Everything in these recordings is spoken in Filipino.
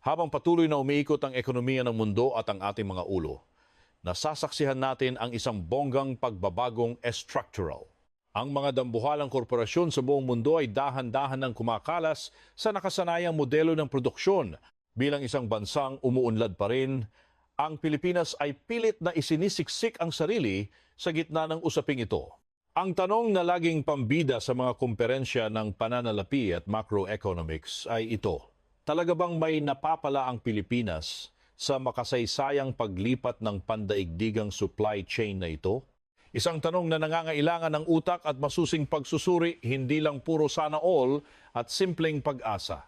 Habang patuloy na umiikot ang ekonomiya ng mundo at ang ating mga ulo, nasasaksihan natin ang isang bonggang pagbabagong structural. Ang mga dambuhalang korporasyon sa buong mundo ay dahan-dahan ng kumakalas sa nakasanayang modelo ng produksyon. Bilang isang bansang umuunlad pa rin, ang Pilipinas ay pilit na isinisiksik ang sarili sa gitna ng usaping ito. Ang tanong na laging pambida sa mga komperensya ng pananalapi at macroeconomics ay ito: talaga bang may napapala ang Pilipinas sa makasaysayang paglipat ng pandaigdigang supply chain na ito? Isang tanong na nangangailangan ng utak at masusing pagsusuri, hindi lang puro sana all at simpleng pag-asa.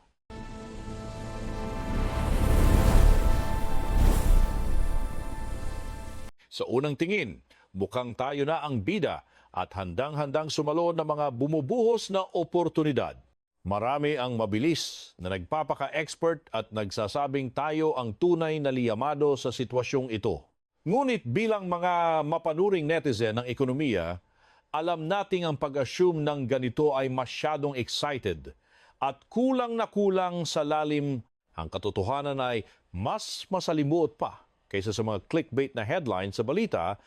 Sa unang tingin, mukhang tayo na ang bida at handang-handang sumalo ng mga bumubuhos na oportunidad. Marami ang mabilis na nagpapaka-expert at nagsasabing tayo ang tunay na liyamado sa sitwasyong ito. Ngunit bilang mga mapanuring netizen ng ekonomiya, alam nating ang pag-assume ng ganito ay masyadong excited at kulang na kulang sa lalim. Ang katotohanan ay mas masalimuot pa kaysa sa mga clickbait na headlines sa balita.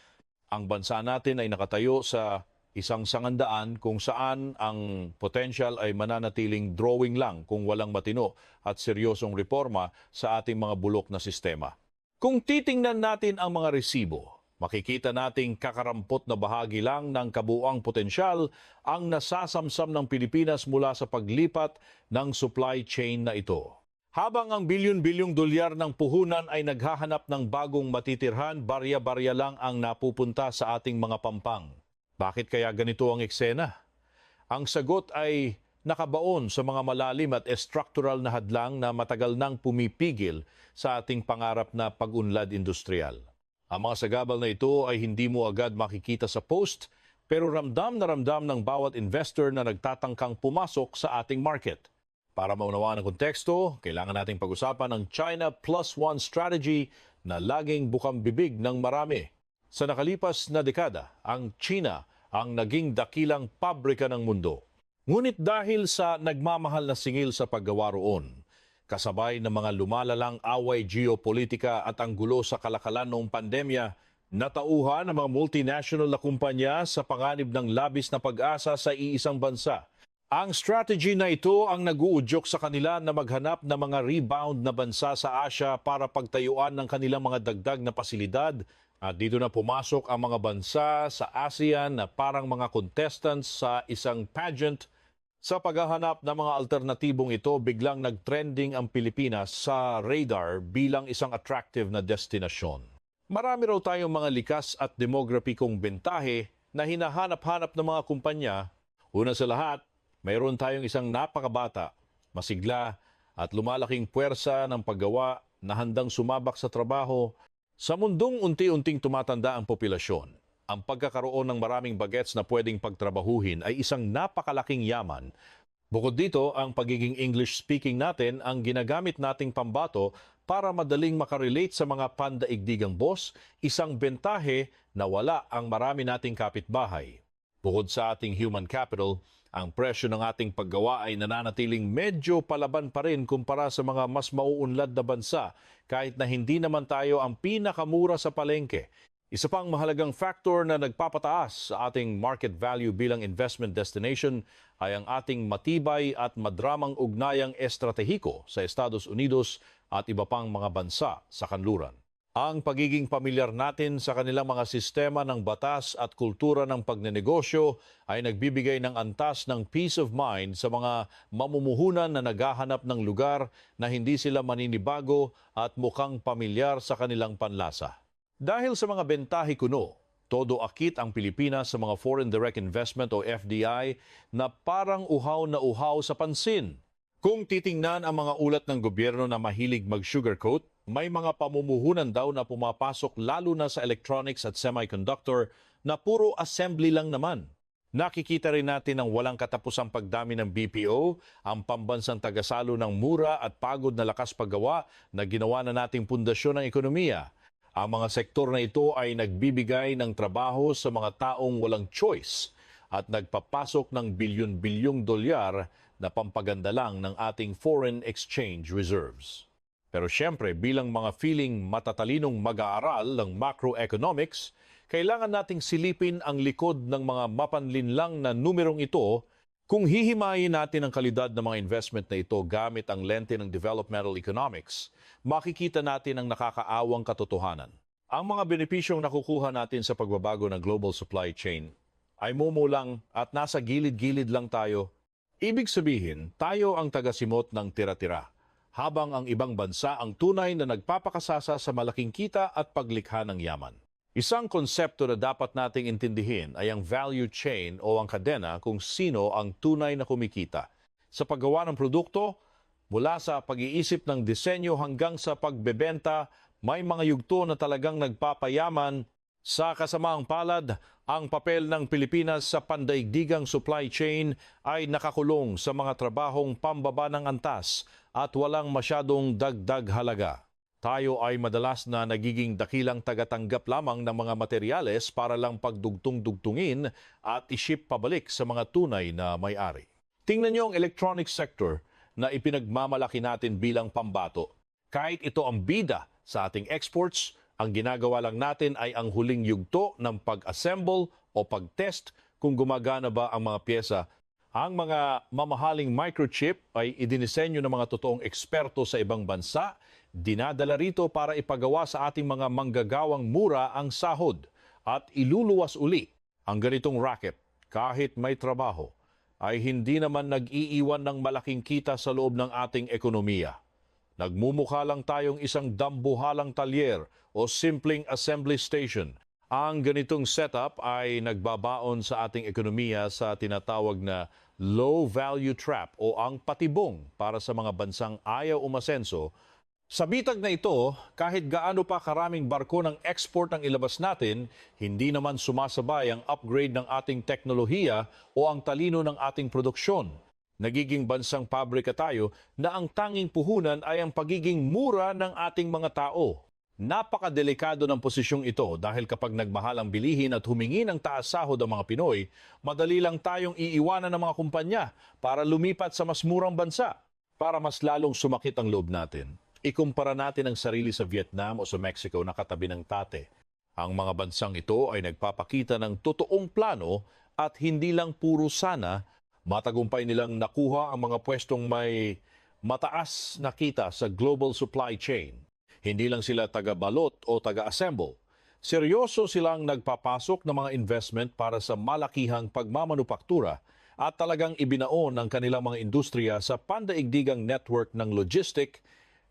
Ang bansa natin ay nakatayo sa isang sangandaan kung saan ang potential ay mananatiling drawing lang kung walang matino at seryosong reforma sa ating mga bulok na sistema. Kung titingnan natin ang mga resibo, makikita nating kakarampot na bahagi lang ng kabuuang potensyal ang nasasamsam ng Pilipinas mula sa paglipat ng supply chain na ito. Habang ang bilyon-bilyong dolyar ng puhunan ay naghahanap ng bagong matitirhan, barya-barya lang ang napupunta sa ating mga pampang. Bakit kaya ganito ang eksena? Ang sagot ay nakabaon sa mga malalim at structural na hadlang na matagal nang pumipigil sa ating pangarap na pag-unlad industrial. Ang mga sagabal na ito ay hindi mo agad makikita sa post, pero ramdam na ramdam ng bawat investor na nagtatangkang pumasok sa ating market. Para maunawaan ang konteksto, kailangan nating pag-usapan ang China Plus One strategy na laging bukang bibig ng marami. Sa nakalipas na dekada, ang China ang naging dakilang pabrika ng mundo. Ngunit dahil sa nagmamahal na singil sa paggawa roon, kasabay ng mga lumalalang away geopolitika at ang gulo sa kalakalan noong pandemya, natauhan ang mga multinational na kumpanya sa panganib ng labis na pag-asa sa iisang bansa. Ang strategy na ito ang nag-uudyok sa kanila na maghanap ng mga rebound na bansa sa Asia para pagtayuan ng kanilang mga dagdag na pasilidad, at dito na pumasok ang mga bansa sa ASEAN na parang mga contestants sa isang pageant. Sa paghahanap ng mga alternatibong ito, biglang nag-trending ang Pilipinas sa radar bilang isang attractive na destinasyon. Marami raw tayong mga likas at demograpikong bentahe na hinahanap-hanap ng mga kumpanya. Una sa lahat, mayroon tayong isang napakabata, masigla at lumalaking puwersa ng paggawa na handang sumabak sa trabaho. Sa mundong unti-unting tumatanda ang populasyon, ang pagkakaroon ng maraming bagets na pwedeng pagtrabahuhin ay isang napakalaking yaman. Bukod dito, ang pagiging English-speaking natin ang ginagamit nating pambato para madaling makarelate sa mga pandaigdigang boss, isang bentahe na wala ang marami nating kapitbahay. Bukod sa ating human capital, ang presyo ng ating paggawa ay nananatiling medyo palaban pa rin kumpara sa mga mas mauunlad na bansa, kahit na hindi naman tayo ang pinakamura sa palengke. Isa pang mahalagang factor na nagpapataas sa ating market value bilang investment destination ay ang ating matibay at madramang ugnayang estratehiko sa Estados Unidos at iba pang mga bansa sa kanluran. Ang pagiging pamilyar natin sa kanilang mga sistema ng batas at kultura ng pagnenegosyo ay nagbibigay ng antas ng peace of mind sa mga mamumuhunan na naghahanap ng lugar na hindi sila maninibago at mukhang pamilyar sa kanilang panlasa. Dahil sa mga bentahe kuno, todo akit ang Pilipinas sa mga Foreign Direct Investment o FDI na parang uhaw na uhaw sa pansin. Kung titingnan ang mga ulat ng gobyerno na mahilig mag-sugarcoat, may mga pamumuhunan daw na pumapasok lalo na sa electronics at semiconductor na puro assembly lang naman. Nakikita rin natin ang walang katapusang pagdami ng BPO, ang pambansang tagasalo ng mura at pagod na lakas paggawa na ginawa na nating pundasyon ng ekonomiya. Ang mga sektor na ito ay nagbibigay ng trabaho sa mga taong walang choice at nagpapasok ng bilyon-bilyong dolyar na pampaganda lang ng ating foreign exchange reserves. Pero siyempre, bilang mga feeling matatalinong mag-aaral ng macroeconomics, kailangan nating silipin ang likod ng mga mapanlinlang na numerong ito. Kung hihimayin natin ang kalidad ng mga investment na ito gamit ang lente ng developmental economics, makikita natin ang nakakaawang katotohanan. Ang mga benepisyong nakukuha natin sa pagbabago ng global supply chain ay mumulang at nasa gilid-gilid lang tayo. Ibig sabihin, tayo ang tagasimot ng tira-tira, habang ang ibang bansa ang tunay na nagpapakasasa sa malaking kita at paglikha ng yaman. Isang konsepto na dapat nating intindihin ay ang value chain o ang kadena kung sino ang tunay na kumikita. Sa paggawa ng produkto, mula sa pag-iisip ng disenyo hanggang sa pagbebenta, may mga yugto na talagang nagpapayaman. Sa kasamaang palad, ang papel ng Pilipinas sa pandaigdigang supply chain ay nakakulong sa mga trabahong pambaba ng antas at walang masyadong dagdag halaga. Tayo ay madalas na nagiging dakilang tagatanggap lamang ng mga materyales para lang pagdugtong-dugtungin at iship pabalik sa mga tunay na may-ari. Tingnan niyo ang electronics sector na ipinagmamalaki natin bilang pambato. Kahit ito ang bida sa ating exports, ang ginagawa lang natin ay ang huling yugto ng pag-assemble o pag-test kung gumagana ba ang mga pyesa. Ang mga mamahaling microchip ay idinisenyo ng mga totoong eksperto sa ibang bansa, dinadala rito para ipagawa sa ating mga manggagawang mura ang sahod at iluluwas uli. Ang ganitong racket, kahit may trabaho, ay hindi naman nag-iiwan ng malaking kita sa loob ng ating ekonomiya. Nagmumukha lang tayong isang dambuhalang talyer o simpleng assembly station. Ang ganitong setup ay nagbabaon sa ating ekonomiya sa tinatawag na low-value trap o ang patibong para sa mga bansang ayaw umasenso. Sa bitag na ito, kahit gaano pa karaming barko ng export ang ilabas natin, hindi naman sumasabay ang upgrade ng ating teknolohiya o ang talino ng ating produksyon. Nagiging bansang pabrika tayo na ang tanging puhunan ay ang pagiging mura ng ating mga tao. Napakadelikado ng posisyong ito dahil kapag nagmahal ang bilihin at humingi ng taas sahod ang mga Pinoy, madali lang tayong iiwanan ng mga kumpanya para lumipat sa mas murang bansa para mas lalong sumakit ang loob natin. Ikumpara natin ang sarili sa Vietnam o sa Mexico na katabi ng tate. Ang mga bansang ito ay nagpapakita ng totoong plano at hindi lang puro sana. Matagumpay nilang nakuha ang mga pwestong may mataas na kita sa global supply chain. Hindi lang sila taga-balot o taga-assemble. Seryoso silang nagpapasok ng mga investment para sa malakihang pagmamanupaktura at talagang ibinaon ang kanilang mga industriya sa pandaigdigang network ng logistic,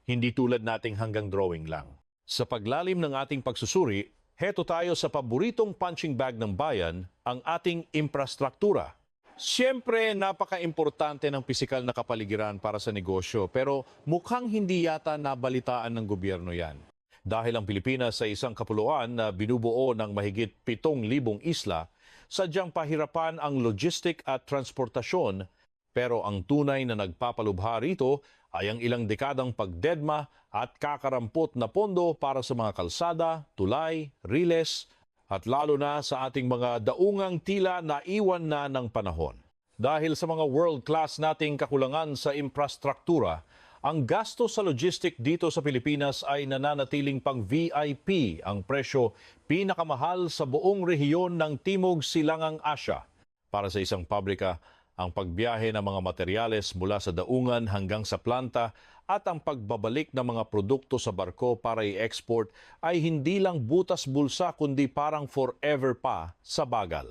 hindi tulad nating hanggang drawing lang. Sa paglalim ng ating pagsusuri, heto tayo sa paboritong punching bag ng bayan, ang ating infrastruktura. Siyempre, napaka-importante ng pisikal na kapaligiran para sa negosyo, pero mukhang hindi yata nabalitaan ng gobyerno yan. Dahil ang Pilipinas sa isang kapuluan na binubuo ng mahigit 7,000 isla, sadyang pahirapan ang logistic at transportasyon, pero ang tunay na nagpapalubha rito ay ang ilang dekadang pagdedma at kakarampot na pondo para sa mga kalsada, tulay, riles, at lalo na sa ating mga daungang tila naiwan na ng panahon. Dahil sa mga world-class nating kakulangan sa infrastruktura, ang gasto sa logistic dito sa Pilipinas ay nananatiling pang VIP, ang presyo pinakamahal sa buong rehiyon ng Timog Silangang Asya. Para sa isang pabrika, ang pagbiyahe ng mga materyales mula sa daungan hanggang sa planta at ang pagbabalik ng mga produkto sa barko para i-export ay hindi lang butas bulsa kundi parang forever pa sa bagal.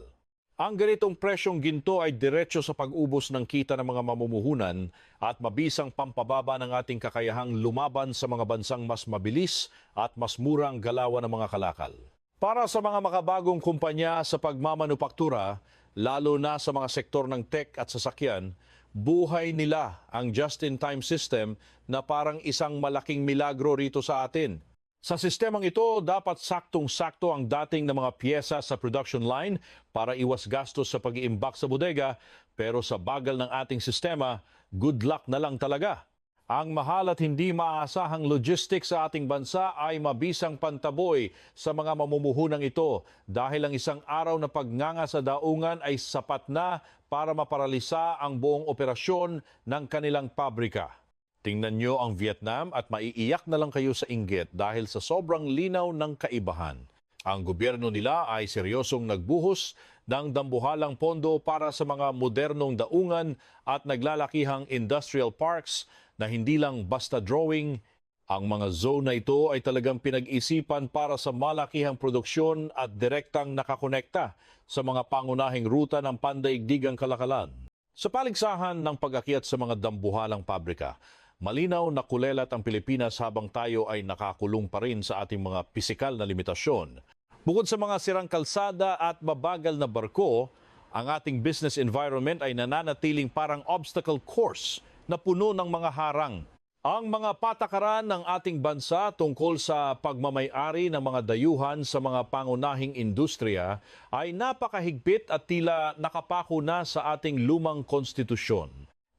Ang ganitong presyong ginto ay diretso sa pag-ubos ng kita ng mga mamumuhunan at mabisang pampababa ng ating kakayahang lumaban sa mga bansang mas mabilis at mas murang galawan ng mga kalakal. Para sa mga makabagong kumpanya sa pagmamanupaktura, lalo na sa mga sektor ng tech at sasakyan, buhay nila ang just-in-time system na parang isang malaking milagro rito sa atin. Sa sistemang ito, dapat saktong-sakto ang dating ng mga piyesa sa production line para iwas gastos sa pag-iimbak sa bodega, pero sa bagal ng ating sistema, good luck na lang talaga. Ang mahal at hindi maaasahang logistics sa ating bansa ay mabisang pantaboy sa mga mamumuhunang ito dahil ang isang araw na pagnganga sa daungan ay sapat na para maparalisa ang buong operasyon ng kanilang pabrika. Tingnan nyo ang Vietnam at maiiyak na lang kayo sa inggit dahil sa sobrang linaw ng kaibahan. Ang gobyerno nila ay seryosong nagbuhos ng dambuhalang pondo para sa mga modernong daungan at naglalakihang industrial parks na hindi lang basta drawing. Ang mga zone na ito ay talagang pinag-isipan para sa malakihang produksyon at direktang nakakonekta sa mga pangunahing ruta ng pandaigdigang kalakalan. Sa paligsahan ng pag-akyat sa mga dambuhalang pabrika, malinaw na kulelat ang Pilipinas habang tayo ay nakakulong pa rin sa ating mga pisikal na limitasyon. Bukod sa mga sirang kalsada at mabagal na barko, ang ating business environment ay nananatiling parang obstacle course na puno ng mga harang. Ang mga patakaran ng ating bansa tungkol sa pagmamay-ari ng mga dayuhan sa mga pangunahing industriya ay napakahigpit at tila nakapako na sa ating lumang konstitusyon.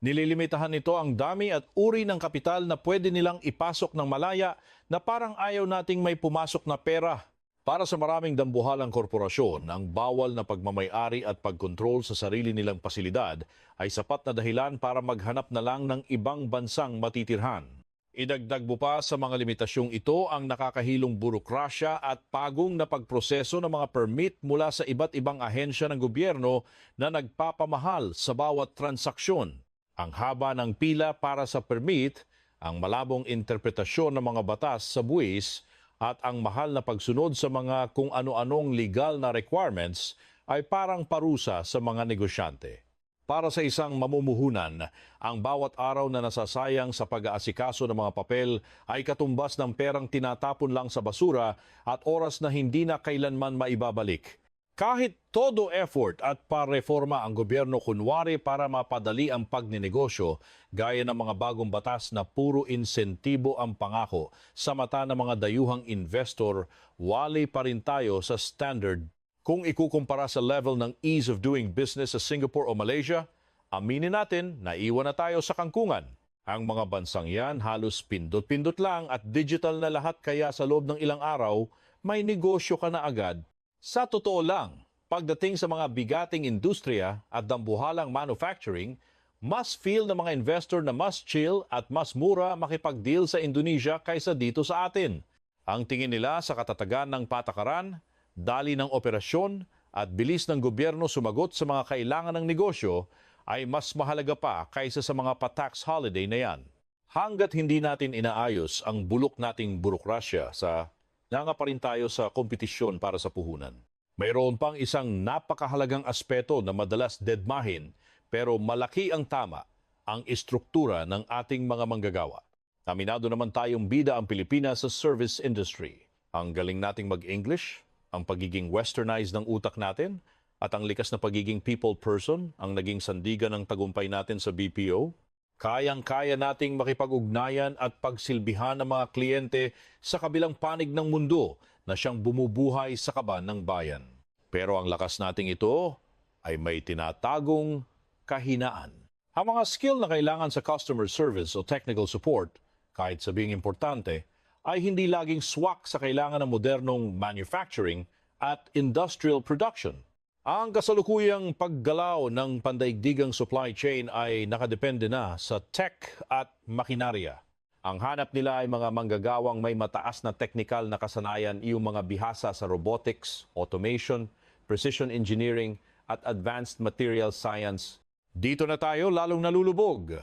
Nililimitahan nito ang dami at uri ng kapital na pwede nilang ipasok ng malaya na parang ayaw nating may pumasok na pera. Para sa maraming dambuhalang korporasyon, ang bawal na pagmamay-ari at pagkontrol sa sarili nilang pasilidad ay sapat na dahilan para maghanap na lang ng ibang bansang matitirhan. Idagdag mo pa sa mga limitasyong ito ang nakakahilong burokrasya at pagong na pagproseso ng mga permit mula sa iba't ibang ahensya ng gobyerno na nagpapamahal sa bawat transaksyon. Ang haba ng pila para sa permit, ang malabong interpretasyon ng mga batas sa buwis, at ang mahal na pagsunod sa mga kung ano-anong legal na requirements ay parang parusa sa mga negosyante. Para sa isang mamumuhunan, ang bawat araw na nasasayang sa pag-aasikaso ng mga papel ay katumbas ng perang tinatapon lang sa basura at oras na hindi na kailanman maibabalik. Kahit todo effort at pareforma ang gobyerno kunwari para mapadali ang pagninegosyo, gaya ng mga bagong batas na puro insentibo ang pangako sa mata ng mga dayuhang investor, wali pa rin tayo sa standard. Kung ikukumpara sa level ng ease of doing business sa Singapore o Malaysia, aminin natin, naiwan na tayo sa kangkungan. Ang mga bansang yan halos pindot-pindot lang at digital na lahat, kaya sa loob ng ilang araw, may negosyo ka na agad. Sa totoo lang, pagdating sa mga bigating industriya at dambuhalang manufacturing, mas feel ng mga investor na mas chill at mas mura makipag-deal sa Indonesia kaysa dito sa atin. Ang tingin nila sa katatagan ng patakaran, dali ng operasyon at bilis ng gobyerno sumagot sa mga kailangan ng negosyo ay mas mahalaga pa kaysa sa mga pa-tax holiday na yan. Hanggat hindi natin inaayos ang bulok nating burokrasya, nanga pa rin tayo sa kompetisyon para sa puhunan. Mayroon pang isang napakahalagang aspeto na madalas dedmahin pero malaki ang tama, ang istruktura ng ating mga manggagawa. Aminado naman tayong bida ang Pilipinas sa service industry. Ang galing nating mag-English, ang pagiging westernized ng utak natin, at ang likas na pagiging people person ang naging sandigan ng tagumpay natin sa BPO. Kayang-kaya nating makipag-ugnayan at pagsilbihan ng mga kliyente sa kabilang panig ng mundo na siyang bumubuhay sa kaban ng bayan. Pero ang lakas nating ito ay may tinatagong kahinaan. Ang mga skill na kailangan sa customer service o technical support, kahit sabing importante, ay hindi laging swak sa kailangan ng modernong manufacturing at industrial production. Ang kasalukuyang paggalaw ng pandaigdigang supply chain ay nakadepende na sa tech at makinarya. Ang hanap nila ay mga manggagawang may mataas na technical na kasanayan, iyong mga bihasa sa robotics, automation, precision engineering at advanced material science. Dito na tayo lalong nalulubog.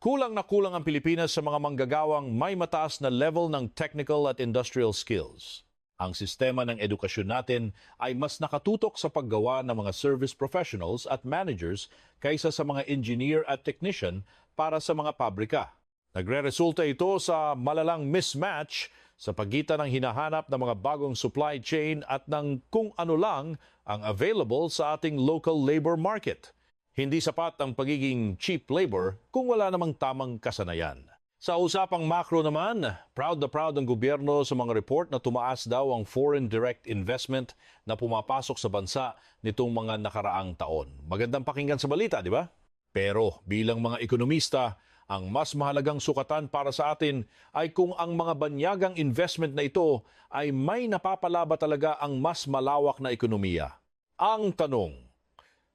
Kulang na kulang ang Pilipinas sa mga manggagawang may mataas na level ng technical at industrial skills. Ang sistema ng edukasyon natin ay mas nakatutok sa paggawa ng mga service professionals at managers kaysa sa mga engineer at technician para sa mga pabrika. Nagre-resulta ito sa malalang mismatch sa pagitan ng hinahanap ng mga bagong supply chain at ng kung ano lang ang available sa ating local labor market. Hindi sapat ang pagiging cheap labor kung wala namang tamang kasanayan. Sa usapang macro naman, proud ang gobyerno sa mga report na tumaas daw ang foreign direct investment na pumapasok sa bansa nitong mga nakaraang taon. Magandang pakinggan sa balita, di ba? Pero bilang mga ekonomista, ang mas mahalagang sukatan para sa atin ay kung ang mga banyagang investment na ito ay may napapalaba talaga ang mas malawak na ekonomiya. Ang tanong,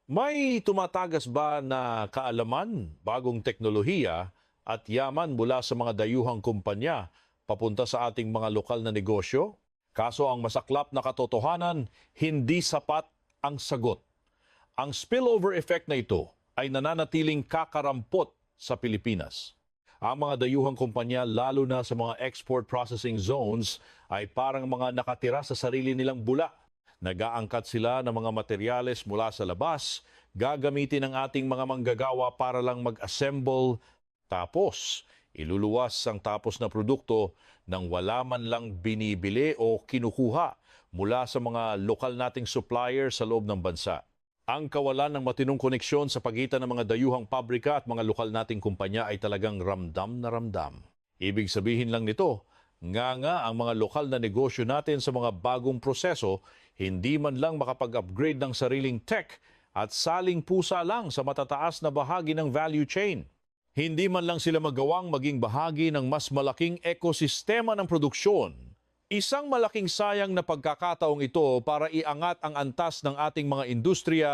may tumatagas ba na kaalaman, bagong teknolohiya, at yaman mula sa mga dayuhang kumpanya papunta sa ating mga lokal na negosyo? Kaso ang masaklap na katotohanan, hindi sapat ang sagot. Ang spillover effect na ito ay nananatiling kakarampot sa Pilipinas. Ang mga dayuhang kumpanya, lalo na sa mga export processing zones, ay parang mga nakatira sa sarili nilang bula. Nag-aangkat sila ng mga materyales mula sa labas, gagamitin ng ating mga manggagawa para lang mag-assemble, tapos iluluwas ang tapos na produkto nang wala man lang binibili o kinukuha mula sa mga lokal nating supplier sa loob ng bansa. Ang kawalan ng matinong koneksyon sa pagitan ng mga dayuhang pabrika at mga lokal nating kumpanya ay talagang ramdam na ramdam. Ibig sabihin lang nito, nga ang mga lokal na negosyo natin sa mga bagong proseso, hindi man lang makapag-upgrade ng sariling tech at saling pusa lang sa matataas na bahagi ng value chain. Hindi man lang sila magawang maging bahagi ng mas malaking ekosistema ng produksyon. Isang malaking sayang na pagkakataong ito para iangat ang antas ng ating mga industriya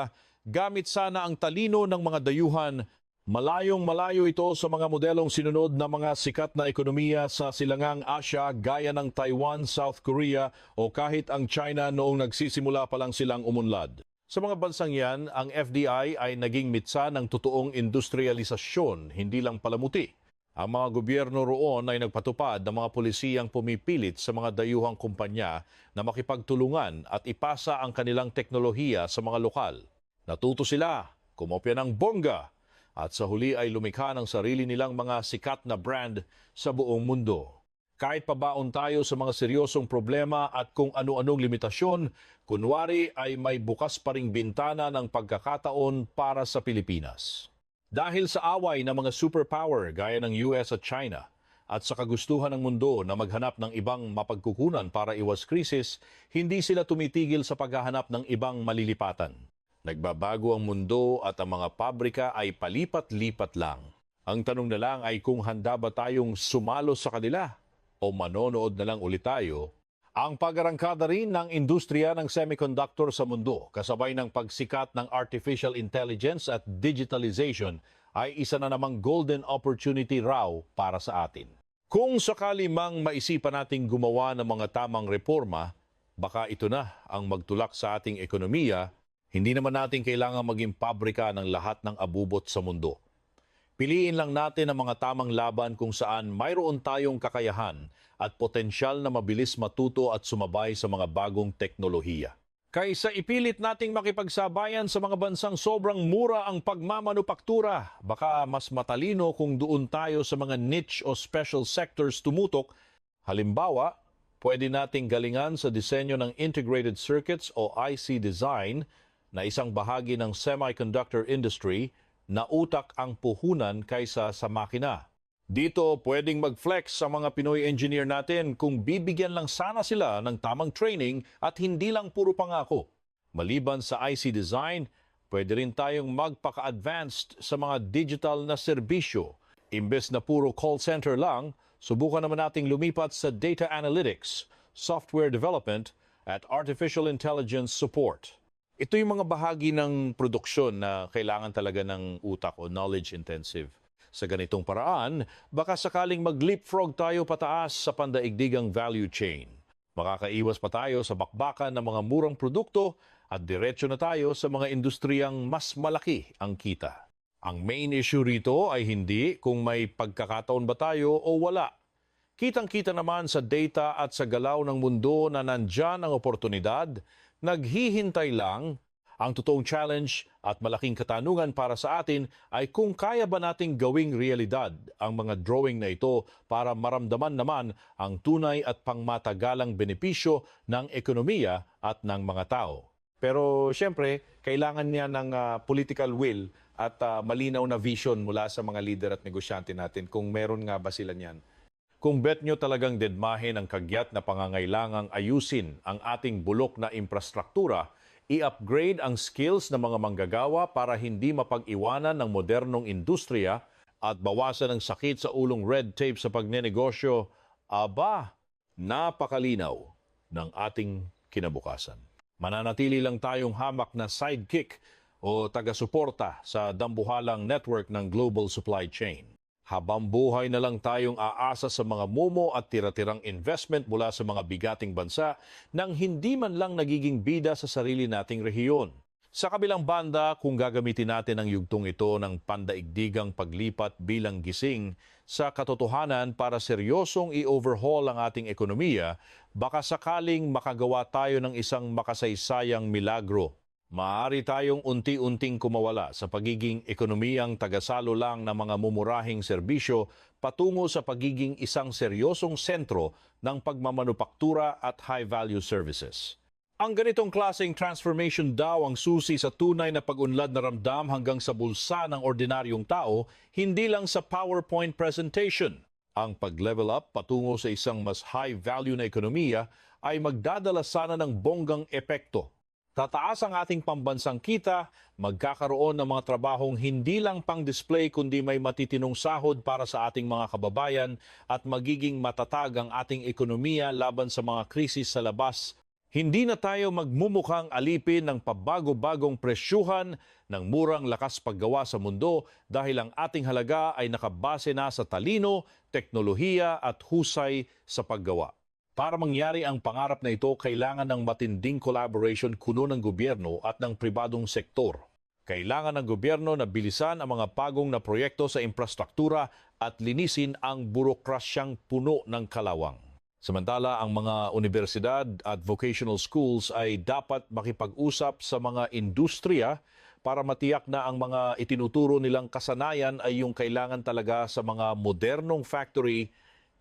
gamit sana ang talino ng mga dayuhan. Malayong malayo ito sa mga modelong sinunod na mga sikat na ekonomiya sa silangang Asya gaya ng Taiwan, South Korea o kahit ang China noong nagsisimula pa lang silang umunlad. Sa mga bansang yan, ang FDI ay naging mitsa ng totoong industrialisasyon, hindi lang palamuti. Ang mga gobyerno roon ay nagpatupad ng mga pulisiyang pumipilit sa mga dayuhang kumpanya na makipagtulungan at ipasa ang kanilang teknolohiya sa mga lokal. Natuto sila, kumopya ng bongga, at sa huli ay lumikha ng sarili nilang mga sikat na brand sa buong mundo. Kahit pabaon tayo sa mga seryosong problema at kung ano-anong limitasyon, kunwari ay may bukas pa ring bintana ng pagkakataon para sa Pilipinas. Dahil sa away ng mga superpower gaya ng US at China at sa kagustuhan ng mundo na maghanap ng ibang mapagkukunan para iwas krisis, hindi sila tumitigil sa paghahanap ng ibang malilipatan. Nagbabago ang mundo at ang mga pabrika ay palipat-lipat lang. Ang tanong na lang ay kung handa ba tayong sumalo sa kanila o manonood na lang ulit tayo. Ang pag-arangkada rin ng industriya ng semiconductor sa mundo kasabay ng pagsikat ng artificial intelligence at digitalization ay isa na namang golden opportunity raw para sa atin. Kung sakali mang maisipan nating gumawa ng mga tamang reforma, baka ito na ang magtulak sa ating ekonomiya. Hindi naman natin kailangan maging pabrika ng lahat ng abubot sa mundo. Piliin lang natin ang mga tamang laban kung saan mayroon tayong kakayahan at potensyal na mabilis matuto at sumabay sa mga bagong teknolohiya. Kaysa ipilit nating makipagsabayan sa mga bansang sobrang mura ang pagmamanupaktura, baka mas matalino kung doon tayo sa mga niche o special sectors tumutok. Halimbawa, pwede nating galingan sa disenyo ng integrated circuits o IC design na isang bahagi ng semiconductor industry na utak ang puhunan kaysa sa makina. Dito pwedeng mag-flex sa mga Pinoy engineer natin kung bibigyan lang sana sila ng tamang training at hindi lang puro pangako. Maliban sa IC design, pwede rin tayong magpaka-advanced sa mga digital na serbisyo. Imbes na puro call center lang, subukan naman nating lumipat sa data analytics, software development at artificial intelligence support. Ito yung mga bahagi ng produksyon na kailangan talaga ng utak o knowledge intensive. Sa ganitong paraan, baka sakaling mag-leapfrog tayo pataas sa pandaigdigang value chain. Makakaiwas pa tayo sa bakbakan ng mga murang produkto at diretso na tayo sa mga industriyang mas malaki ang kita. Ang main issue rito ay hindi kung may pagkakataon ba tayo o wala. Kitang-kita naman sa data at sa galaw ng mundo na nandyan ang oportunidad. Naghihintay lang. Ang totoong challenge at malaking katanungan para sa atin ay kung kaya ba nating gawing realidad ang mga drawing na ito para maramdaman naman ang tunay at pangmatagalang benepisyo ng ekonomiya at ng mga tao. Pero siyempre, kailangan niya ng political will at malinaw na vision mula sa mga leader at negosyante natin kung meron nga ba sila niyan. Kung bet nyo talagang dedmahin ang kagyat na pangangailangang ayusin ang ating bulok na infrastruktura, i-upgrade ang skills ng mga manggagawa para hindi mapag-iwanan ng modernong industriya at bawasan ang sakit sa ulong red tape sa pagnenegosyo, aba, napakalinaw ng ating kinabukasan. Mananatili lang tayong hamak na sidekick o taga-suporta sa dambuhalang network ng global supply chain. Habang buhay na lang tayong aasa sa mga momo at tira-tirang investment mula sa mga bigating bansa nang hindi man lang nagiging bida sa sarili nating rehiyon. Sa kabilang banda, kung gagamitin natin ang yugtong ito ng pandaigdigang paglipat bilang gising sa katotohanan para seryosong i-overhaul ang ating ekonomiya, baka sakaling makagawa tayo ng isang makasaysayang milagro. Maaari tayong unti-unting kumawala sa pagiging ekonomiyang tagasalo lang ng mga mumurahing serbisyo patungo sa pagiging isang seryosong sentro ng pagmamanupaktura at high-value services. Ang ganitong klaseng transformation daw ang susi sa tunay na pag-unlad na ramdam hanggang sa bulsa ng ordinaryong tao, hindi lang sa PowerPoint presentation. Ang pag-level up patungo sa isang mas high-value na ekonomiya ay magdadala sana ng bonggang epekto. Tataas ang ating pambansang kita, magkakaroon ng mga trabahong hindi lang pang-display kundi may matitinong sahod para sa ating mga kababayan at magiging matatag ang ating ekonomiya laban sa mga krisis sa labas. Hindi na tayo magmumukhang alipin ng pabago-bagong presyuhan ng murang lakas paggawa sa mundo dahil ang ating halaga ay nakabase na sa talino, teknolohiya at husay sa paggawa. Para mangyari ang pangarap na ito, kailangan ng matinding collaboration kuno ng gobyerno at ng pribadong sektor. Kailangan ng gobyerno na bilisan ang mga pagong na proyekto sa infrastruktura at linisin ang burokrasyang puno ng kalawang. Samantala, ang mga universidad at vocational schools ay dapat makipag-usap sa mga industriya para matiyak na ang mga itinuturo nilang kasanayan ay yung kailangan talaga sa mga modernong factory,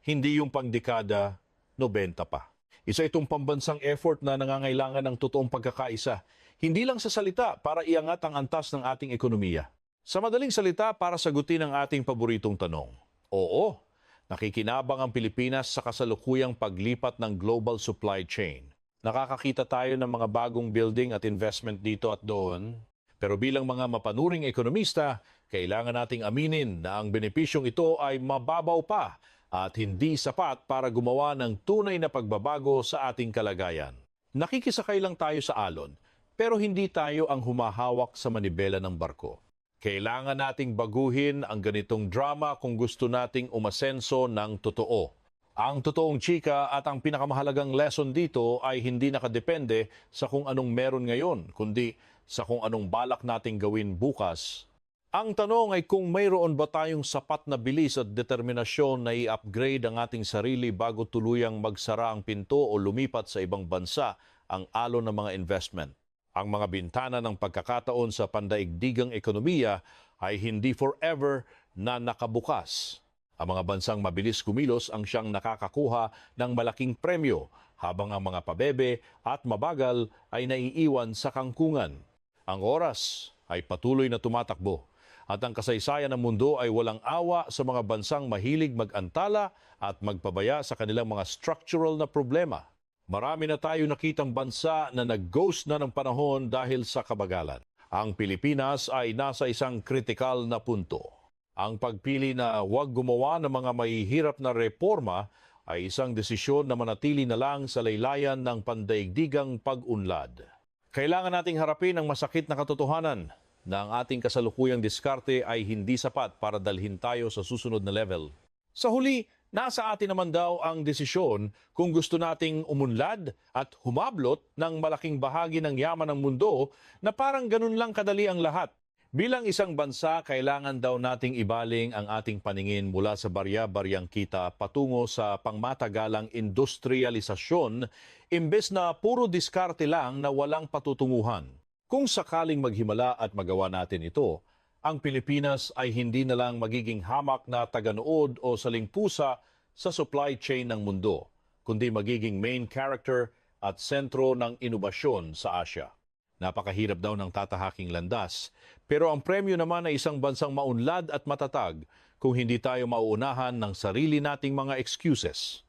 hindi yung pangdekada 90 pa. Isa itong pambansang effort na nangangailangan ng totoong pagkakaisa, hindi lang sa salita para iangat ang antas ng ating ekonomiya. Sa madaling salita, para sagutin ang ating paboritong tanong. Oo, nakikinabang ang Pilipinas sa kasalukuyang paglipat ng global supply chain. Nakakakita tayo ng mga bagong building at investment dito at doon. Pero bilang mga mapanuring ekonomista, kailangan nating aminin na ang benepisyong ito ay mababaw pa at hindi sapat para gumawa ng tunay na pagbabago sa ating kalagayan. Nakikisakay lang tayo sa alon, pero hindi tayo ang humahawak sa manibela ng barko. Kailangan nating baguhin ang ganitong drama kung gusto nating umasenso ng totoo. Ang totoong chika at ang pinakamahalagang lesson dito ay hindi nakadepende sa kung anong meron ngayon, kundi sa kung anong balak nating gawin bukas. Ang tanong ay kung mayroon ba tayong sapat na bilis at determinasyon na i-upgrade ang ating sarili bago tuluyang magsara ang pinto o lumipat sa ibang bansa ang alon ng mga investment. Ang mga bintana ng pagkakataon sa pandaigdigang ekonomiya ay hindi forever na nakabukas. Ang mga bansang mabilis kumilos ang siyang nakakakuha ng malaking premyo, habang ang mga pabebe at mabagal ay naiiwan sa kangkungan. Ang oras ay patuloy na tumatakbo at ang kasaysayan ng mundo ay walang awa sa mga bansang mahilig mag-antala at magpabaya sa kanilang mga structural na problema. Marami na tayo nakitang bansa na nag-ghost na ng panahon dahil sa kabagalan. Ang Pilipinas ay nasa isang kritikal na punto. Ang pagpili na huwag gumawa ng mga mahihirap na reforma ay isang desisyon na manatili na lang sa laylayan ng pandaigdigang pag-unlad. Kailangan nating harapin ang masakit na katotohanan na ang ating kasalukuyang diskarte ay hindi sapat para dalhin tayo sa susunod na level. Sa huli, nasa atin naman daw ang desisyon kung gusto nating umunlad at humablot ng malaking bahagi ng yaman ng mundo na parang ganun lang kadali ang lahat. Bilang isang bansa, kailangan daw nating ibaling ang ating paningin mula sa barya-baryang kita patungo sa pangmatagalang industrialisasyon imbes na puro diskarte lang na walang patutunguhan. Kung sakaling maghimala at magawa natin ito, ang Pilipinas ay hindi na lang magiging hamak na taganood o salingpusa sa supply chain ng mundo, kundi magiging main character at sentro ng inobasyon sa Asia. Napakahirap daw ng tatahaking landas, pero ang premyo naman ay isang bansang maunlad at matatag kung hindi tayo mauunahan ng sarili nating mga excuses.